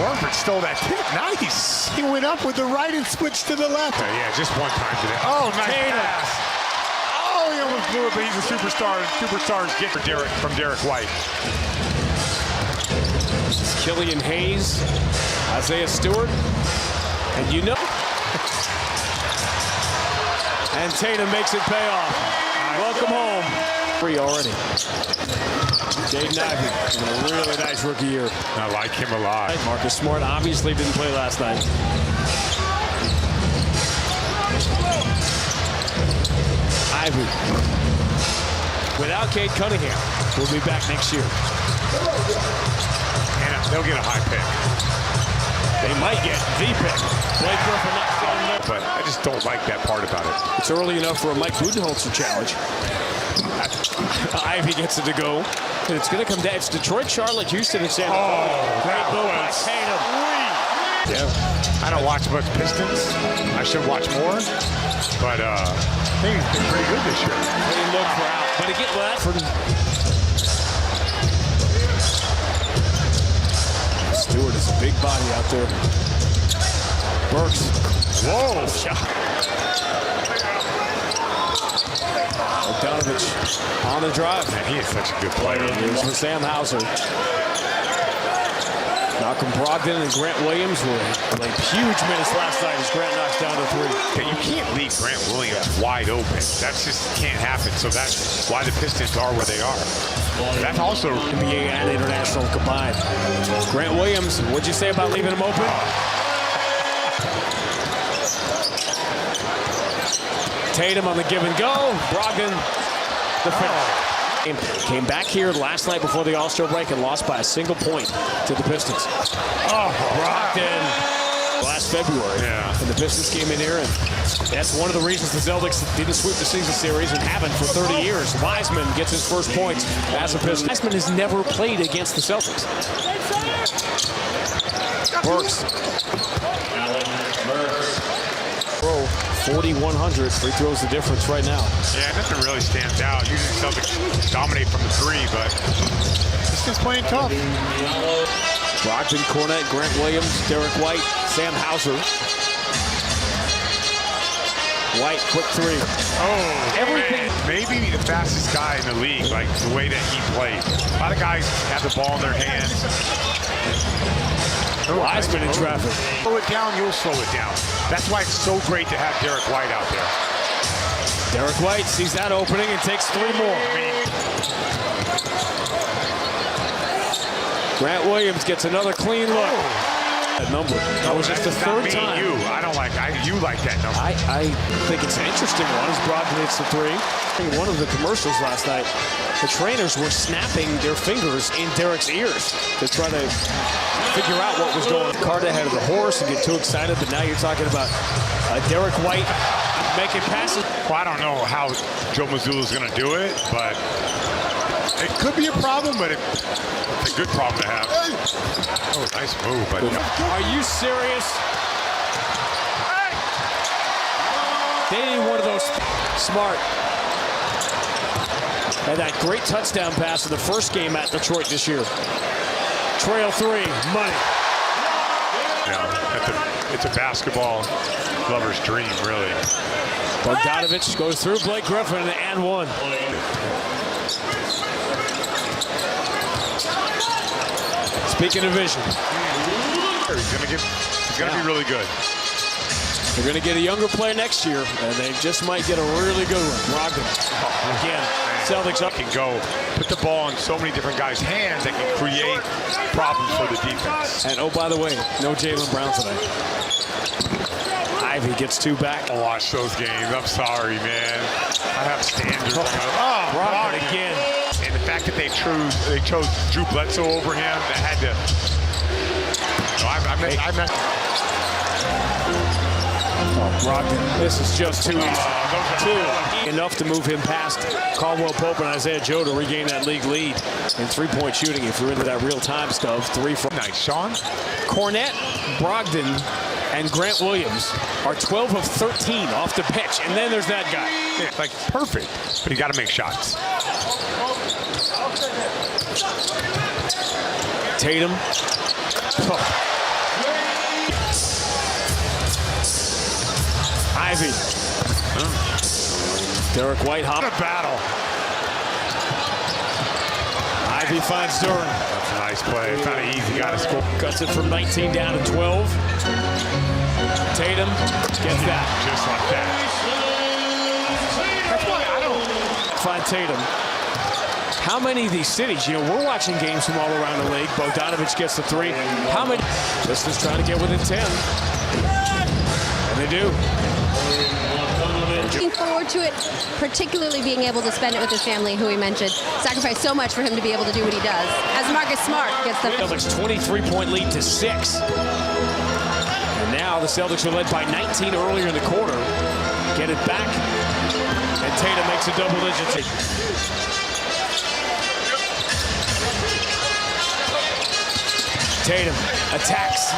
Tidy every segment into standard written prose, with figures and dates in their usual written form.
Horford stole that tip. Nice. He went up with the right and switched to the left. Yeah, just one time today. Oh, nice pass. Oh, he almost blew it, but he's a superstar. Superstars get for from Derek White. Killian Hayes, Isaiah Stewart, and you know. And Tatum makes it pay off. Welcome home. Free already. Jaden Ivey in a really nice rookie year. I like him a lot. Marcus Smart obviously didn't play last night. Ivey. Without Cade Cunningham, we'll be back next year. And they'll get a high pick. They might get the pick. Blake Griffin not feeling there. But I just don't like that part about it. It's early enough for a Mike Budenholzer challenge. Ivey gets it to go. And it's going to come down. It's Detroit, Charlotte, Houston, and San Antonio. Oh, great move by Tatum. Yeah. I don't watch much Pistons. I should watch more. But I think he's been pretty good this year. They didn't look for out. But again, Latford. Stewart is a big body out there. Burks. Whoa. Bogdanovich on the drive. Man, he is such a good player. Here's for Sam Hauser. Malcolm Brogdon and Grant Williams were like huge minutes last night as Grant knocks down to three. You can't leave Grant Williams wide open. That just can't happen. So that's why the Pistons are where they are. That's also NBA and international combined. Grant Williams, what'd you say about leaving him open? Tatum on the give and go. Brogdon, the finish. Came back here last night before the All-Star break and lost by a single point to the Pistons. Oh, Brogdon last February. Yeah. And the Pistons came in here, and that's one of the reasons the Celtics didn't sweep the season series and haven't for 30 years. Wiseman gets his first points as a Piston. Wiseman has never played against the Celtics. Burks. 4,100 free throws the difference right now. Yeah, nothing really stands out. Usually Celtics dominate from the three, but this is playing tough. Brogdon, Cornette, Grant Williams, Derek White, Sam Hauser. White, quick three. Oh, everything. Man. Maybe the fastest guy in the league, like the way that he played. A lot of guys have the ball in their hands. Wiseman in traffic. Slow it down, you'll slow it down. That's why it's so great to have Derek White out there. Derek White sees that opening and takes three more. Grant Williams gets another clean look. That number. That was just the third time. I don't like. You like that number. I think it's an interesting one. As Brogdon hits the three. In one of the commercials last night, the trainers were snapping their fingers in Derek's ears to try to figure out what was going on. Cart ahead of the horse and get too excited, but now you're talking about Derek White making passes. Well, I don't know how Joe Mazzulla is going to do it, but it could be a problem, but it's a good problem to have. Oh, nice move. But are you serious? They need one of those. Smart. And that great touchdown pass in the first game at Detroit this year. Trail three, money. Yeah, it's a basketball lover's dream, really. Bogdanovich goes through Blake Griffin and one. Speaking of vision. He's gonna be really good. They're going to get a younger player next year, and they just might get a really good one. Brogdon. Again, Celtics up. Can go put the ball in so many different guys' hands that can create problems for the defense. And oh, by the way, no Jaylen Brown today. Ivey gets two back. I'll watch those games. I'm sorry, man. I have standards. Oh, Brogdon again. And the fact that they chose Drew Bledsoe over him, that had to. No, I meant. Oh, Brogdon, this is just too easy. Enough to move him past Caldwell Pope and Isaiah Joe to regain that league lead in three-point shooting if you're into that real-time stuff. Three from nice, Sean. Cornette, Brogdon, and Grant Williams are 12 of 13 off the pitch, and then there's that guy. Yeah, like perfect, but you got to make shots. Tatum. Ivy. Derek White hop. What a battle. Ivy finds Duran. That's a nice play. It's not an easy guy to score. Cuts it from 19 down to 12. Tatum gets that. Just like that. That's why I don't Find Tatum. How many of these cities, we're watching games from all around the league. Bogdanovich gets the three. How many? Pistons trying to get within 10. And they do. Looking forward to it, particularly being able to spend it with his family, who he mentioned sacrificed so much for him to be able to do what he does. As Marcus Smart gets the Celtics 23-point lead to 6. And now the Celtics are led by 19 earlier in the quarter. Get it back. And Tatum makes a double digit. Tatum attacks.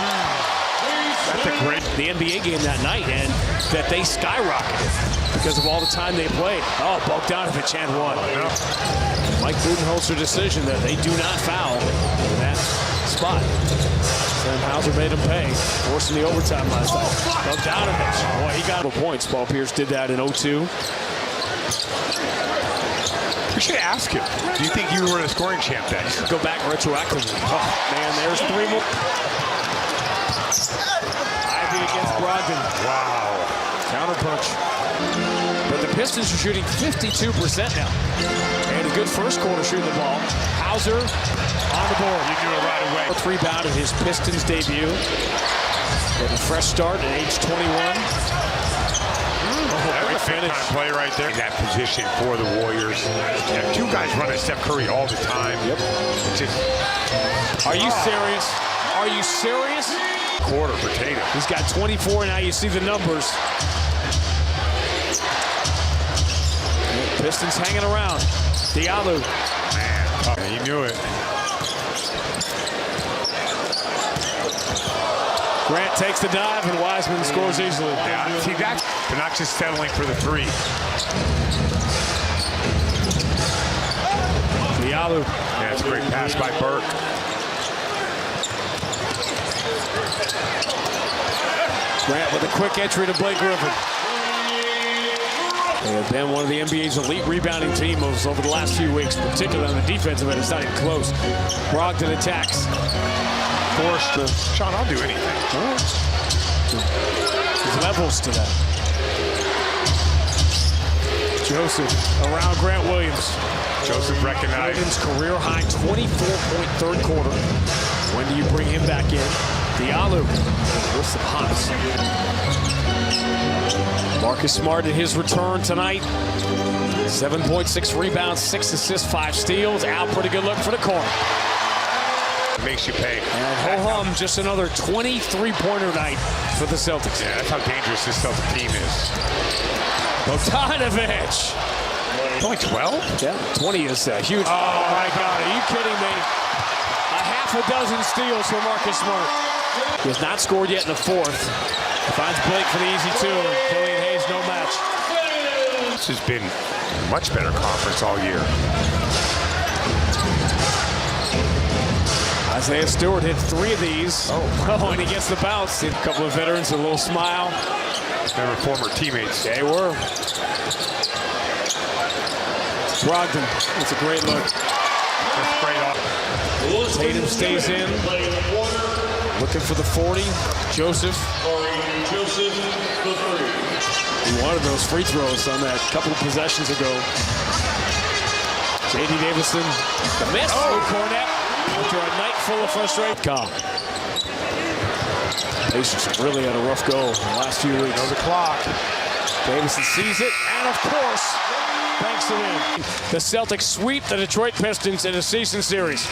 That's a great. The NBA game that night, and that they skyrocketed because of all the time they played. Oh, Bogdanovich had one. Mike Budenholzer decision that they do not foul in that spot. Sam Hauser made him pay, forcing the overtime last night. Bogdanovich, boy, he got points. Paul Pierce did that in 02. We should ask him. Do you think you were the scoring champ then? Go back retroactively. Oh, man, there's 3 more. Ivy against Brogdon. Wow. Counterpunch. But the Pistons are shooting 52% now. And a good first quarter shooting the ball. Hauser on the board. You knew it right away. Fourth rebound in his Pistons debut. With a fresh start at age 21. That was a finish play right there. In that position for the Warriors. Two guys running Steph Curry all the time. Yep. Are you serious? Are you serious? Quarter for Tatum. He's got 24 now. You see the numbers. Pistons hanging around. Diallo. Man, he knew it. Grant takes the dive, and Wiseman scores easily. Yeah, see that? They're not just settling for the three. Diallo. Yeah, that's a great pass by Burke. Grant with a quick entry to Blake Griffin. They have been one of the NBA's elite rebounding teams over the last few weeks, particularly on the defensive end. It's not even close. Brogdon attacks. Forced to. Sean, I'll do anything. There's levels to that. Joseph around Grant Williams. Joseph recognized. Williams' career high 24-point third quarter. When do you bring him back in? Diallo with some hops. Marcus Smart in his return tonight. 7.6 rebounds, 6 assists, 5 steals. Al, pretty good look for the corner. Makes you pay. And ho-hum, just another 23-pointer night for the Celtics. Yeah, that's how dangerous this Celtic team is. Bogdanovich. Only 12? Yeah, 20 is huge. Oh, my God, are you kidding me? A half a dozen steals for Marcus Smart. He has not scored yet in the fourth. Finds Blake for the easy two. Killian Hayes, no match. This has been a much better conference all year. Isaiah Stewart hit 3 of these. Oh, and he gets the bounce. A couple of veterans, a little smile. They were former teammates. They were. Brogdon, it's a great look. That's great off. Tatum stays in. Looking for the 40. Joseph. He wanted those free throws on that couple of possessions ago. J.D. Davison, the miss. Cornette. After a night full of frustration. Pacers have really had a rough go in the last few weeks. Know the clock. Davison sees it, and of course, banks it in. The Celtics sweep the Detroit Pistons in a season series.